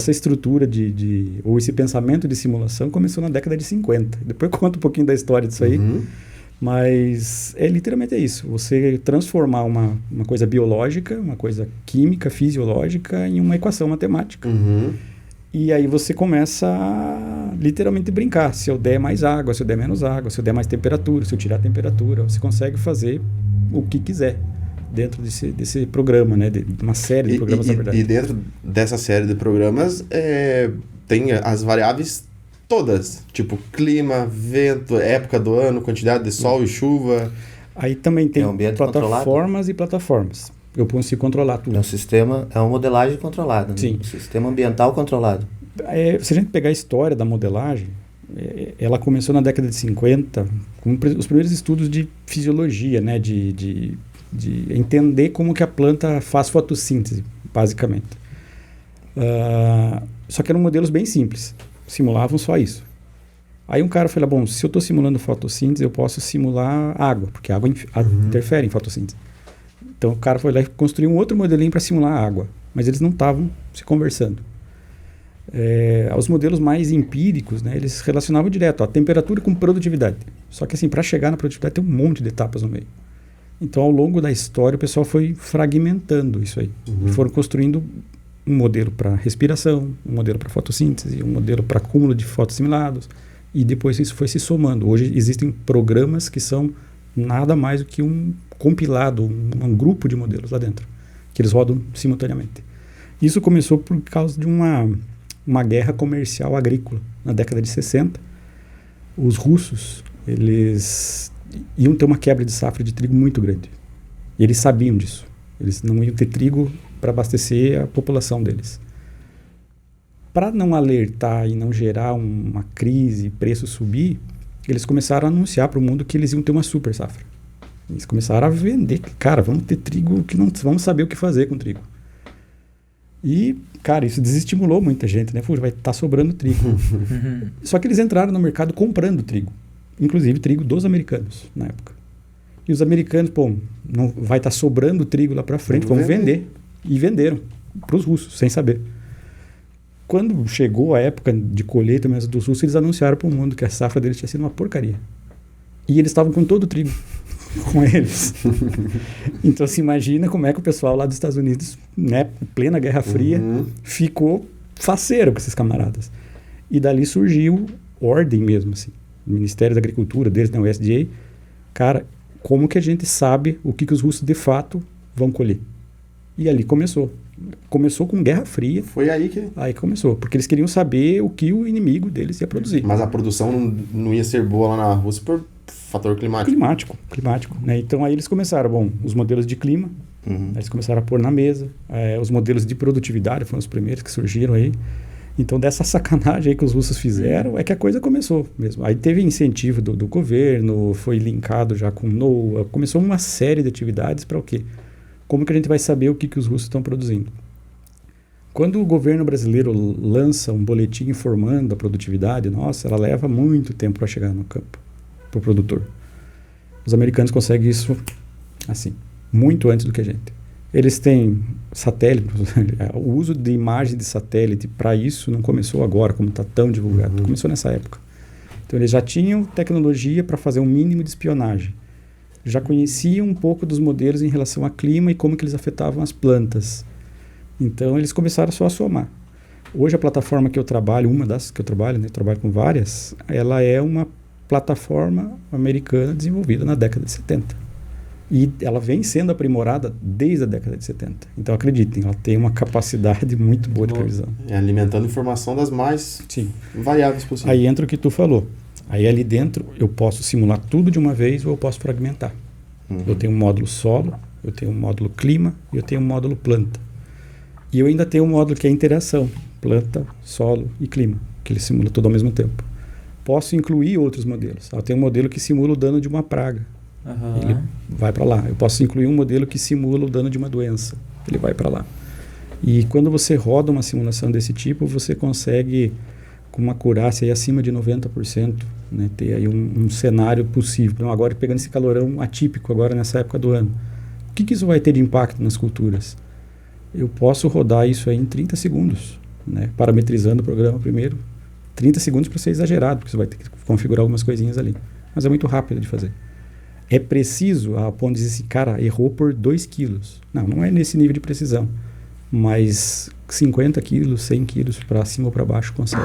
essa estrutura ou esse pensamento de simulação começou na década de 50. Depois eu conto um pouquinho da história disso aí. Mas literalmente é isso. Você transformar uma coisa biológica, uma coisa química, fisiológica, em uma equação matemática. E aí você começa a literalmente brincar. Se eu der mais água, se eu der menos água, se eu der mais temperatura, se eu tirar a temperatura, você consegue fazer o que quiser dentro desse programa, né? De uma série de programas, na verdade. E dentro dessa série de programas tem as variáveis todas, tipo clima, vento, época do ano, quantidade de sol e chuva. Aí também tem plataformas controlado? E plataformas. Eu consigo controlar tudo. É um sistema, é uma modelagem controlada. Sim. Né? Um sistema ambiental controlado. Se a gente pegar a história da modelagem, ela começou na década de 50, com os primeiros estudos de fisiologia, né? De entender como que a planta faz fotossíntese, basicamente. Só que eram modelos bem simples. Simulavam só isso. Aí um cara falou, bom, se eu estou simulando fotossíntese, eu posso simular água, porque a água interfere em fotossíntese. Então o cara foi lá e construiu um outro modelinho para simular a água, mas eles não estavam se conversando. Os modelos mais empíricos, né, eles relacionavam direto a temperatura com produtividade. Só que assim, para chegar na produtividade tem um monte de etapas no meio. Então ao longo da história o pessoal foi fragmentando isso aí. E foram construindo um modelo para respiração, um modelo para fotossíntese, um modelo para acúmulo de fotossimilados, e depois isso foi se somando. Hoje existem programas que são nada mais do que um compilado, um grupo de modelos lá dentro, que eles rodam simultaneamente. Isso começou por causa de uma guerra comercial agrícola na década de 60. Os russos, eles iam ter uma quebra de safra de trigo muito grande. E eles sabiam disso. Eles não iam ter trigo para abastecer a população deles. Para não alertar e não gerar uma crise, preço subir, eles começaram a anunciar para o mundo que eles iam ter uma super safra. Eles começaram a vender, cara, vamos ter trigo, que não vamos saber o que fazer com trigo. E, cara, isso desestimulou muita gente, né? Vai estar sobrando trigo. Só que eles entraram no mercado comprando trigo, inclusive trigo dos americanos na época. E os americanos, não vai estar sobrando trigo lá para frente, vamos vender. E venderam para os russos, sem saber. Quando chegou a época de colheita mesmo dos russos, eles anunciaram para o mundo que a safra deles tinha sido uma porcaria. E eles estavam com todo o trigo com eles. Então, se imagina como é que o pessoal lá dos Estados Unidos, né, plena Guerra Fria, ficou faceiro com esses camaradas. E dali surgiu ordem mesmo, assim. O Ministério da Agricultura deles, né, o USDA. Cara, como que a gente sabe o que os russos de fato vão colher? E ali começou. Começou com Guerra Fria. Foi aí que... Aí começou, porque eles queriam saber o que o inimigo deles ia produzir. Mas a produção não ia ser boa lá na Rússia por fator climático. Climático, né? Então aí eles começaram, os modelos de clima, aí eles começaram a pôr na mesa, os modelos de produtividade foram os primeiros que surgiram aí. Então dessa sacanagem aí que os russos fizeram é que a coisa começou mesmo. Aí teve incentivo do governo, foi linkado já com NOAA, começou uma série de atividades para o quê? Como que a gente vai saber o que os russos estão produzindo? Quando o governo brasileiro lança um boletim informando a produtividade, ela leva muito tempo para chegar no campo, para o produtor. Os americanos conseguem isso, assim, muito antes do que a gente. Eles têm satélite, o uso de imagem de satélite para isso não começou agora, como está tão divulgado, começou nessa época. Então eles já tinham tecnologia para fazer um mínimo de espionagem. Já conheciam um pouco dos modelos em relação ao clima e como que eles afetavam as plantas. Então, eles começaram só a somar. Hoje, a plataforma que eu trabalho, uma das que eu trabalho, né, eu trabalho com várias, ela é uma plataforma americana desenvolvida na década de 70. E ela vem sendo aprimorada desde a década de 70. Então, acreditem, ela tem uma capacidade muito boa de previsão. Alimentando informação das mais variáveis possíveis. Aí entra o que tu falou. Aí ali dentro eu posso simular tudo de uma vez ou eu posso fragmentar. Eu tenho um módulo solo, eu tenho um módulo clima e eu tenho um módulo planta. E eu ainda tenho um módulo que é interação, planta, solo e clima, que ele simula tudo ao mesmo tempo. Posso incluir outros modelos. Eu tenho um modelo que simula o dano de uma praga. Ele vai para lá. Eu posso incluir um modelo que simula o dano de uma doença. Ele vai para lá. E quando você roda uma simulação desse tipo, você consegue, com uma acurácia aí acima de 90%, né, ter aí um cenário possível. Então, agora pegando esse calorão atípico agora nessa época do ano, o que isso vai ter de impacto nas culturas? Eu posso rodar isso aí em 30 segundos. né? Parametrizando o programa primeiro. 30 segundos para ser exagerado, porque você vai ter que configurar algumas coisinhas ali. Mas é muito rápido de fazer. É preciso, a ponto de dizer assim, cara, errou por 2 quilos. Não é nesse nível de precisão. Mas 50 quilos, 100 quilos para cima ou para baixo consegue.